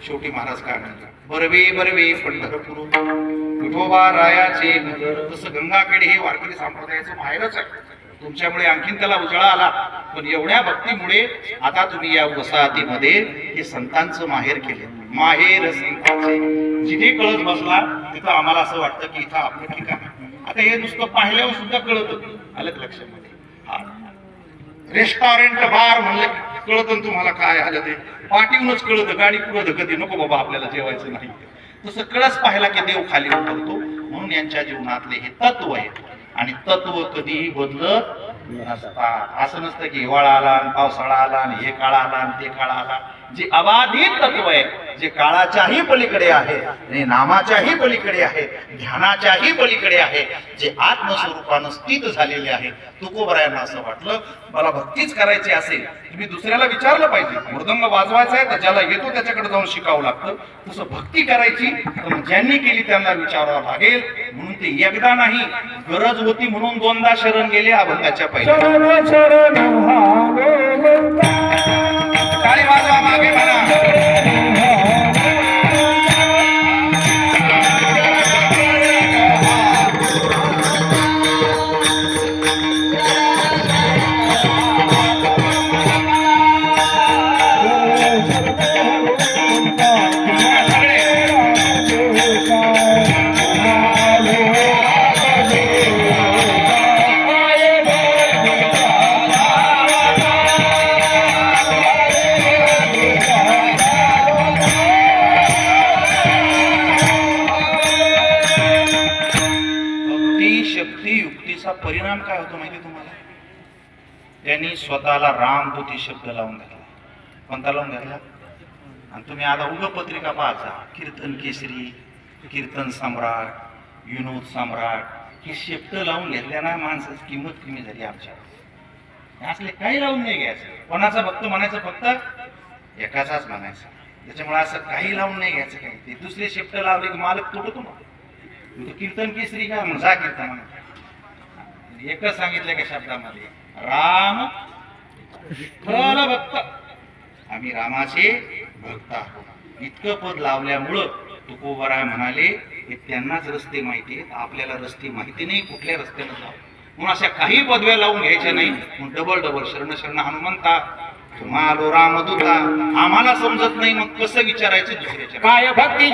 शेवटी महाराज काय म्हणतात, बरवे बरवे पंढरपूर विठोबा रायाचे नगर. तसं गंगाखेड हे वारकरी संप्रदायाचं माहेरच आहे. तुमच्यामुळे आणखीन त्याला उजाळा आला, पण एवढ्या भक्तीमुळे आता तुम्ही या वसाहतीमध्ये हे संतांचं माहेर केले. माहेर संतांचे. जिथे कळत बसला तिथं आम्हाला असं वाटतं की इथं आपलं ठिकाण आहे. आता हे नुसतं पाहिल्यावर सुद्धा कळत. आलं लक्षामध्ये? हा, रेस्टॉरंट बार म्हणलं कळत तुम्हाला काय आलं ते. पाठीहूनच कळत, गाडी पुढे धकते, नको बाबा आपल्याला जेवायचं नाही. तसं कळस पाहिला की देव खाली उतरतो. म्हणून यांच्या जीवनातले हे तत्व आहे. आणि तत्व कधीही बदलत नसतात. असं नसतं की हिवाळा आला आणि पावसाळा आला आणि हे काळ आला आणि ते काळ आला. जे अबाधित तत्व आहे, जे काळाच्याही पलीकडे आहे आणि नामाच्याही पलीकडे आहे, ध्यानाच्याही पलीकडे आहे, जे आत्मस्वरूपानं स्थित झालेले आहे. तुकोबरायांना असं वाटलं मला भक्तीच करायची असेल तुम्ही दुसऱ्याला विचारलं पाहिजे. मृदंग वाजवायचा आहे तर ज्याला येतो त्याच्याकडे जाऊन शिकावं लागतं. तसं भक्ती करायची तर ज्यांनी केली त्यांना विचारावं लागेल. म्हणून ते एकदा नाही, गरज होती म्हणून दोनदा शरण गेले अभंगाच्या पहिले. टाळी वाजवा मागे म्हणा. परिणाम काय होतो माहिती तुम्हाला? त्यांनी स्वतःला रामदूती शब्द लावून घातला. कोणता लावून घातला? आणि तुम्ही आता उग पत्रिका पाहायचा, कीर्तन केसरी, कीर्तन सम्राट, विनोद सम्राट, हे शब्द लावून घेतल्या ना माणसाची किंमत कमी झाली आमच्या. असले काही लावून नाही घ्यायचं. कोणाचा भक्त म्हणायचं, फक्त एकाचाच म्हणायचं. त्याच्यामुळे असं काही लावून नाही घ्यायचं. काही ते दुसरे शब्द लावले की मालक तुटतो ना. कीर्तन केसरी का म्हणून जा कीर्तन म्हणा. एकच सांगितलं का शब्दामध्ये, राम विठ्ठल भक्त, आम्ही रामाचे भक्त आहोत. इतकं पद लावल्यामुळं तुकोबराय म्हणाले हे त्यांनाच रस्ते माहिती आहेत, आपल्याला रस्ते माहिती नाही, कुठल्या रस्त्यानं जाऊ. म्हणून अशा काही पदव्या लावून घ्यायच्या नाही. मग डबल शरण शरण हनुमंता, तुम्हाला रामदूता. आम्हाला समजत नाही मग कसं विचारायचं दुसऱ्याच्या? काय भक्ती